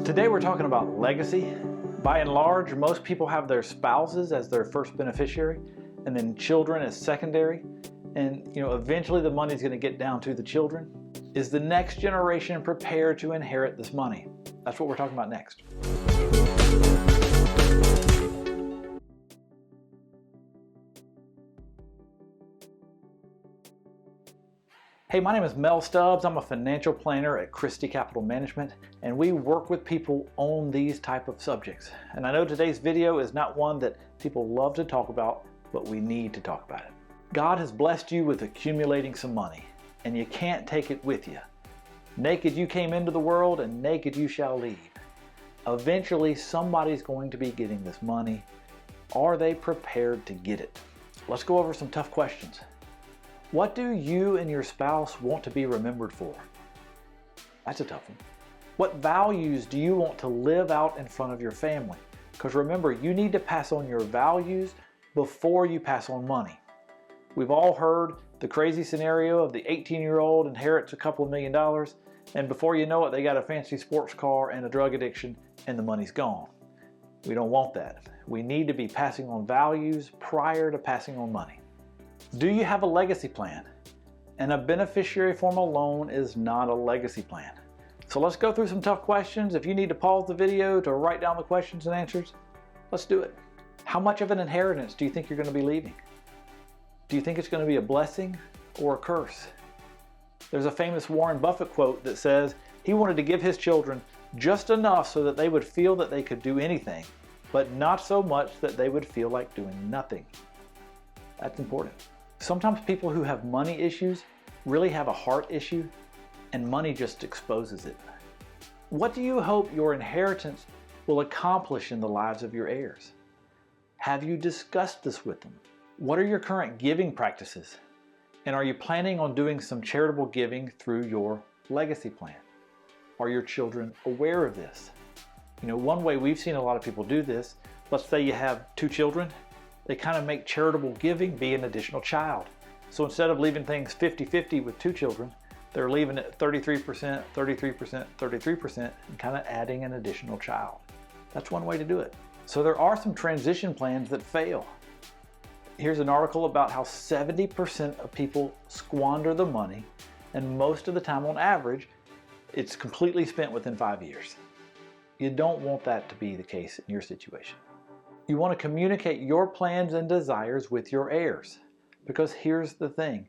Today we're talking about legacy. By and large, most people have their spouses as their first beneficiary and then children as secondary. And eventually the money's going to get down to the children. Is the next generation prepared to inherit this money? That's what we're talking about next. Hey, my name is Mel Stubbs. I'm a financial planner at Christy Capital Management, and we work with people on these type of subjects. And I know today's video is not one that people love to talk about, but we need to talk about it. God has blessed you with accumulating some money, and you can't take it with you. Naked you came into the world, and naked you shall leave. Eventually, somebody's going to be getting this money. Are they prepared to get it? Let's go over some tough questions. What do you and your spouse want to be remembered for? That's a tough one. What values do you want to live out in front of your family? Because remember, you need to pass on your values before you pass on money. We've all heard the crazy scenario of the 18-year-old inherits a couple of $1 million, and before you know it, they got a fancy sports car and a drug addiction, and the money's gone. We don't want that. We need to be passing on values prior to passing on money. Do you have a legacy plan? And a beneficiary form alone is not a legacy plan. So let's go through some tough questions. If you need to pause the video to write down the questions and answers, let's do it. How much of an inheritance do you think you're going to be leaving? Do you think it's going to be a blessing or a curse? There's a famous Warren Buffett quote that says he wanted to give his children just enough so that they would feel that they could do anything, but not so much that they would feel like doing nothing. That's important. Sometimes people who have money issues really have a heart issue, and money just exposes it. What do you hope your inheritance will accomplish in the lives of your heirs? Have you discussed this with them? What are your current giving practices? And are you planning on doing some charitable giving through your legacy plan? Are your children aware of this? One way we've seen a lot of people do this, let's say you have 2 children, they kind of make charitable giving be an additional child. So instead of leaving things 50-50 with 2 children, they're leaving it 33%, 33%, 33%, and kind of adding an additional child. That's one way to do it. So there are some transition plans that fail. Here's an article about how 70% of people squander the money, and most of the time on average, it's completely spent within 5 years. You don't want that to be the case in your situation. You want to communicate your plans and desires with your heirs, because here's the thing.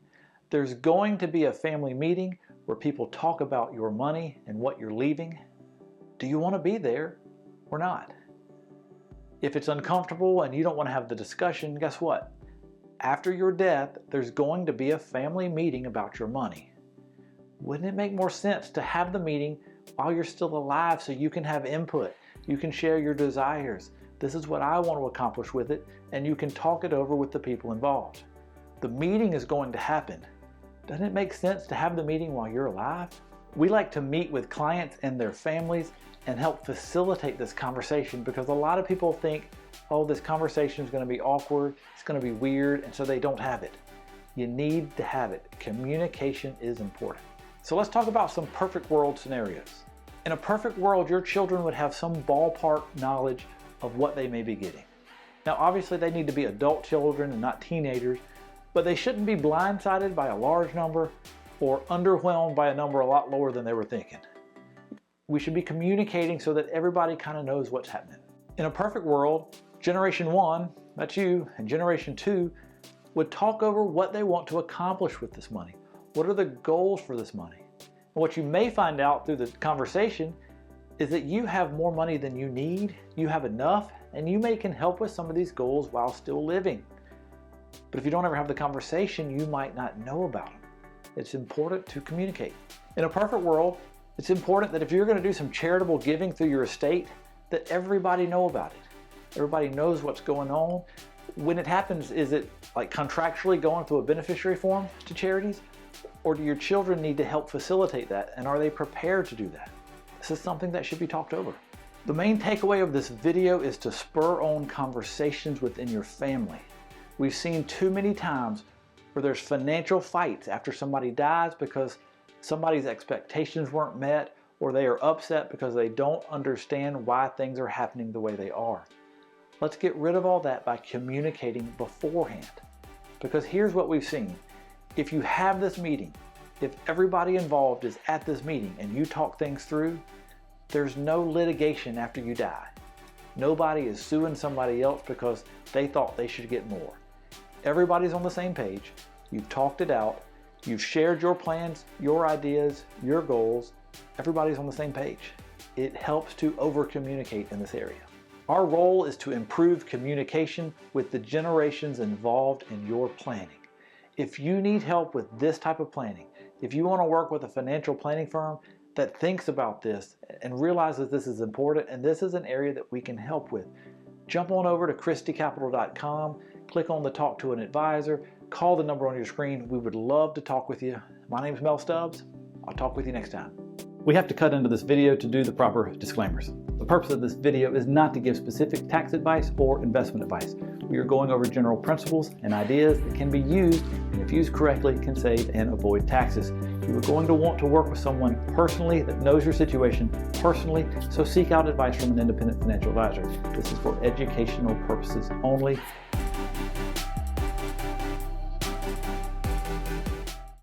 There's going to be a family meeting where people talk about your money and what you're leaving. Do you want to be there or not? If it's uncomfortable and you don't want to have the discussion, guess what? After your death, there's going to be a family meeting about your money. Wouldn't it make more sense to have the meeting while you're still alive so you can have input, you can share your desires? This is what I want to accomplish with it, and you can talk it over with the people involved. The meeting is going to happen. Doesn't it make sense to have the meeting while you're alive? We like to meet with clients and their families and help facilitate this conversation, because a lot of people think, oh, this conversation is going to be awkward, it's going to be weird, and so they don't have it. You need to have it. Communication is important. So let's talk about some perfect world scenarios. In a perfect world, your children would have some ballpark knowledge of what they may be getting. Now, obviously they need to be adult children and not teenagers, but they shouldn't be blindsided by a large number or underwhelmed by a number a lot lower than they were thinking. We should be communicating so that everybody kind of knows what's happening. In a perfect world, Generation 1, that's you, and Generation 2 would talk over what they want to accomplish with this money. What are the goals for this money? And what you may find out through the conversation is that you have more money than you need, you have enough, and you can help with some of these goals while still living. But if you don't ever have the conversation, you might not know about them. It's important to communicate. In a perfect world, it's important that if you're going to do some charitable giving through your estate, that everybody know about it. Everybody knows what's going on. When it happens, is it like contractually going through a beneficiary form to charities? Or do your children need to help facilitate that? And are they prepared to do that? This is something that should be talked over. The main takeaway of this video is to spur on conversations within your family. We've seen too many times where there's financial fights after somebody dies because somebody's expectations weren't met, or they are upset because they don't understand why things are happening the way they are. Let's get rid of all that by communicating beforehand. Because here's what we've seen. If you have this meeting, if everybody involved is at this meeting and you talk things through, there's no litigation after you die. Nobody is suing somebody else because they thought they should get more. Everybody's on the same page. You've talked it out. You've shared your plans, your ideas, your goals. Everybody's on the same page. It helps to over-communicate in this area. Our role is to improve communication with the generations involved in your planning. If you need help with this type of planning, if you want to work with a financial planning firm that thinks about this and realizes this is important and this is an area that we can help with, jump on over to christycapital.com, click on the Talk to an Advisor, call the number on your screen. We would love to talk with you. My name is Mel Stubbs. I'll talk with you next time. We have to cut into this video to do the proper disclaimers. The purpose of this video is not to give specific tax advice or investment advice. We are going over general principles and ideas that can be used, and if used correctly, can save and avoid taxes. You are going to want to work with someone personally that knows your situation personally, so seek out advice from an independent financial advisor. This is for educational purposes only.